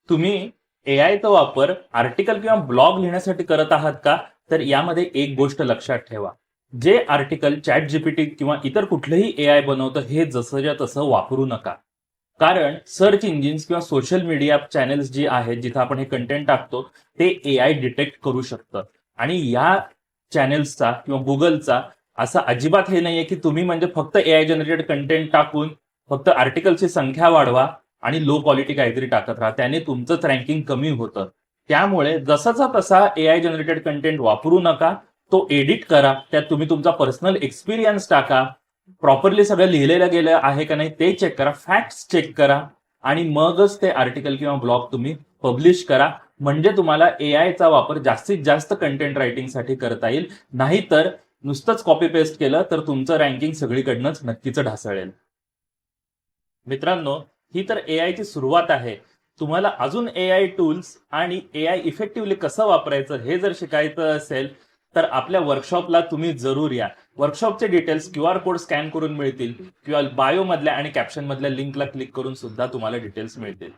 तुम्ही एआयचा वापर आर्टिकल किंवा ब्लॉग लिहिण्यासाठी करत आहात का? तर यामध्ये एक गोष्ट लक्षात ठेवा. जे आर्टिकल चॅट जीपीटी किंवा इतर कुठलंही एआय बनवतं हे जसंच्या तसं वापरू नका. कारण सर्च इंजिन्स किंवा सोशल मीडिया चॅनेल्स जी आहेत जिथं आपण हे कंटेंट टाकतो ते एआय डिटेक्ट करू शकतं. आणि या चॅनेल्सचा किंवा गुगलचा असं अजिबात हे नाहीये की तुम्ही म्हणजे फक्त एआय जनरेटेड कंटेंट टाकून फक्त आर्टिकलची संख्या वाढवा आणि लो क्वालिटी काहीतरी टाकत राहा. त्याने तुमचंच रँकिंग कमी होतं. त्यामुळे जसाचा तसा एआय जनरेटेड कंटेंट वापरू नका. तो एडिट करा. त्यात तुम्ही तुमचा पर्सनल एक्सपिरियन्स टाका. प्रॉपरली सगळं लिहिलेलं गेलं आहे का नाही ते चेक करा. फॅक्ट्स चेक करा आणि मगच ते आर्टिकल किंवा ब्लॉग तुम्ही पब्लिश करा. म्हणजे तुम्हाला एआयचा वापर जास्तीत जास्त कंटेंट रायटिंगसाठी करता येईल. नाहीतर नुसतंच कॉपी पेस्ट केलं तर तुमचं रँकिंग सगळीकडनंच नक्कीच ढासळेल. मित्रांनो, ही तर एआयची सुरुवात आहे. तुम्हाला अजून एआय टूल्स आणि एआय इफेक्टिव्हली कसं वापरायचं हे जर शिकायचं असेल, तर आपल्या वर्कशॉपला तुम्ही जरूर या. वर्कशॉपचे डिटेल्स क्यूआर कोड स्कॅन करून मिळतील किंवा बायो मधल्या आणि कॅप्शन मधल्या लिंकला क्लिक करून सुद्धा तुम्हाला डिटेल्स मिळतील.